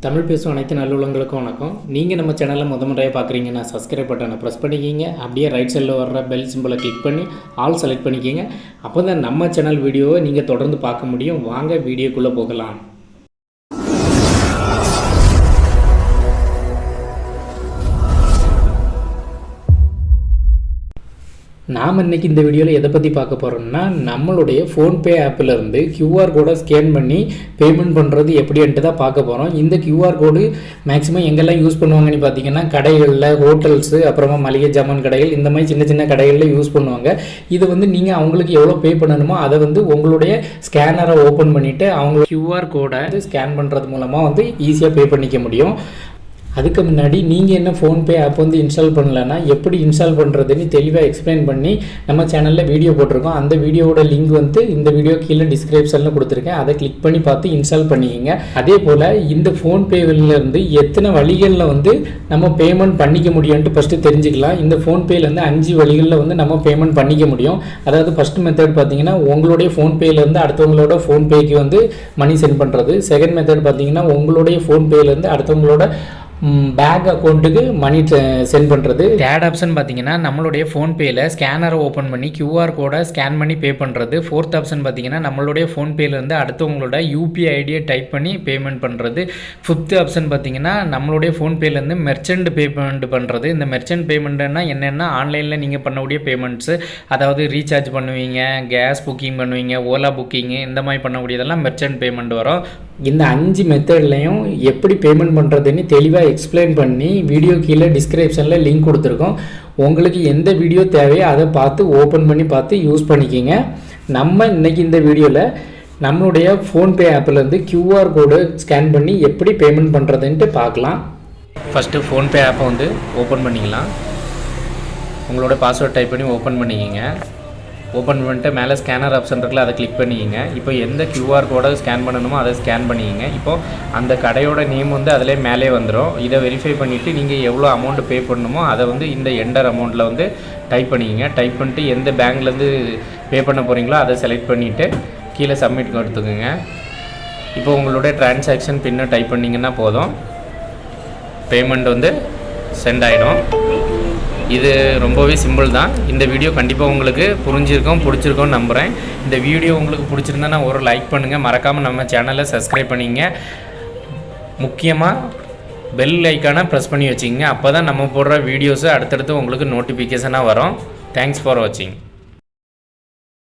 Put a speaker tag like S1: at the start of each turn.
S1: தமிழ் பேசும் அனைத்து நல்லுள்ளங்களுக்கும் வணக்கம். நீங்கள் நம்ம சேனலை முறையாக பார்க்குறீங்கன்னா சப்ஸ்கிரைப் பட்டனை ப்ரெஸ் பண்ணிக்கிங்க. அப்படியே ரைட் சைடில் வர்ற பெல் சிம்பிளை கிளிக் பண்ணி ஆல் செலக்ட் பண்ணிக்கிங்க. அப்போ தான் நம்ம சேனல் வீடியோவை நீங்கள் தொடர்ந்து பார்க்க முடியும். வாங்க வீடியோக்குள்ளே போகலாம். நாம் இன்றைக்கி இந்த வீடியோவில் எதை பற்றி பார்க்க போகிறோம்னா, நம்மளுடைய ஃபோன்பே ஆப்பிலேருந்து QR கோடை ஸ்கேன் பண்ணி பேமெண்ட் பண்ணுறது எப்படின்ட்டு தான் பார்க்க போகிறோம். இந்த QR கோடு மேக்ஸிமம் எங்கெல்லாம் யூஸ் பண்ணுவாங்கன்னு பார்த்தீங்கன்னா, கடைகளில், ஹோட்டல்ஸு, அப்புறமா மளிகை ஜாமான் கடைகள், இந்த மாதிரி சின்ன சின்ன கடைகளில் யூஸ் பண்ணுவாங்க. இது நீங்கள் அவங்களுக்கு எவ்வளோ பே பண்ணணுமோ அதை உங்களுடைய ஸ்கேனரை ஓப்பன் பண்ணிவிட்டு அவங்களோட QR கோடை ஸ்கேன் பண்ணுறது மூலமாக ஈஸியாக பே பண்ணிக்க முடியும். அதுக்கு முன்னாடி நீங்கள் என்ன ஃபோன்பே ஆப் இன்ஸ்டால் பண்ணலன்னா எப்படி இன்ஸ்டால் பண்ணுறதுன்னு தெளிவாக எக்ஸ்பிளைன் பண்ணி நம்ம சேனலில் வீடியோ போட்டிருக்கோம். அந்த வீடியோவோட லிங்க் இந்த வீடியோ கீழே டிஸ்கிரிப்ஷனில் கொடுத்துருக்கேன். அதை கிளிக் பண்ணி பார்த்து இன்ஸ்டால் பண்ணிக்கோங்க. அதே போல் இந்த ஃபோன்பேவிலேருந்து எத்தனை வழிகளில் நம்ம பேமெண்ட் பண்ணிக்க முடியும்ன்ட்டு ஃபஸ்ட்டு தெரிஞ்சுக்கலாம். இந்த ஃபோன்பேலேருந்து 5 வழிகளில் நம்ம பேமெண்ட் பண்ணிக்க முடியும். அதாவது ஃபஸ்ட்டு மெத்தட் பார்த்தீங்கன்னா, உங்களுடைய ஃபோன்பேலேருந்து அடுத்தவங்களோட ஃபோன்பேக்கு மணி சென்ட் பண்ணுறது. செகண்ட் மெத்தட் பார்த்தீங்கன்னா, உங்களுடைய ஃபோன்பேலேருந்து அடுத்தவங்களோட பேங்க் அக்கௌண்ட்டுக்கு மணி சென்ட் பண்ணுறது. தேர்ட் ஆப்ஷன் பார்த்தீங்கன்னா, நம்மளுடைய ஃபோன்பேயில் ஸ்கேனரை ஓப்பன் பண்ணி QR கோடை ஸ்கேன் பண்ணி பே பண்ணுறது. ஃபோர்த் ஆப்ஷன் பார்த்தீங்கன்னா, நம்மளுடைய ஃபோன்பேலேருந்து அடுத்தவங்களோட UPI ஐடியை டைப் பண்ணி பேமெண்ட் பண்ணுறது. ஃபிஃப்த் ஆப்ஷன் பார்த்தீங்கன்னா, நம்மளுடைய ஃபோன்பேலேருந்து மெர்ச்சன்ட் பேமெண்ட் பண்ணுறது. இந்த மெர்ச்சன்ட் பேமெண்ட்னா என்னென்னா, ஆன்லைனில் நீங்கள் பண்ணக்கூடிய பேமெண்ட்ஸு, அதாவது ரீசார்ஜ் பண்ணுவீங்க, கேஸ் புக்கிங் பண்ணுவீங்க, ஓலா புக்கிங்கு, இந்த மாதிரி பண்ணக்கூடியதெல்லாம் மெர்ச்சன்ட் பேமெண்ட் வரும். இந்த 5 மெத்தட்லையும் எப்படி பேமெண்ட் பண்ணுறதுன்னு தெளிவாக எக்ஸ்பிளைன் பண்ணி வீடியோ கீழே டிஸ்கிரிப்ஷனில் லிங்க் கொடுத்துருக்கோம். உங்களுக்கு எந்த வீடியோ தேவையோ அதை பார்த்து ஓப்பன் பண்ணி பார்த்து யூஸ் பண்ணிக்கிங்க. நம்ம இன்றைக்கி இந்த வீடியோவில் நம்மளுடைய ஃபோன்பே ஆப்பிலேருந்து QR கோடு ஸ்கேன் பண்ணி எப்படி பேமெண்ட் பண்ணுறதுன்ட்டு பார்க்கலாம். ஃபஸ்ட்டு ஃபோன்பே ஆப்பை ஓப்பன் பண்ணிக்கலாம். உங்களோட பாஸ்வேர்ட் டைப் பண்ணி ஓப்பன் பண்ணிக்கிங்க. ஓப்பன் பண்ணிட்டு மேலே ஸ்கேனர் ஆப்ஷன் இருக்குல்ல, அதை கிளிக் பண்ணிக்கிங்க. இப்போ எந்த QR கோடை ஸ்கேன் பண்ணணுமோ அதை ஸ்கேன் பண்ணிக்கிங்க. இப்போது அந்த கடையோட நேம் அதிலே மேலே வந்துடும். இதை வெரிஃபை பண்ணிவிட்டு நீங்கள் எவ்வளோ அமௌண்ட்டு பே பண்ணணுமோ அதை இந்த என்டர் அமௌண்ட்டில் டைப் பண்ணிக்கிங்க. டைப் பண்ணிட்டு எந்த பேங்க்லேருந்து பே பண்ண போகிறீங்களோ அதை செலக்ட் பண்ணிவிட்டு கீழே சப்மிட் கொடுத்துக்குங்க. இப்போ உங்களுடைய டிரான்சாக்ஷன் பின்ன டைப் பண்ணிங்கன்னா போதும், பேமெண்ட் சென்ட் ஆகிடும். இது ரொம்பவே சிம்பிள் தான். இந்த வீடியோ கண்டிப்பாக உங்களுக்கு பிடிச்சிருக்கோன்னு நம்புகிறேன். இந்த வீடியோ உங்களுக்கு பிடிச்சிருந்தா ஒரு லைக் பண்ணுங்கள். மறக்காமல் நம்ம சேனலை சப்ஸ்கிரைப் பண்ணிங்க. முக்கியமாக பெல் ஐக்கானை ப்ரெஸ் பண்ணி வச்சுக்கிங்க. அப்போ தான் நம்ம போடுற வீடியோஸு அடுத்தடுத்து உங்களுக்கு நோட்டிஃபிகேஷனாக வரும். தேங்க்ஸ் ஃபார் வாட்சிங்.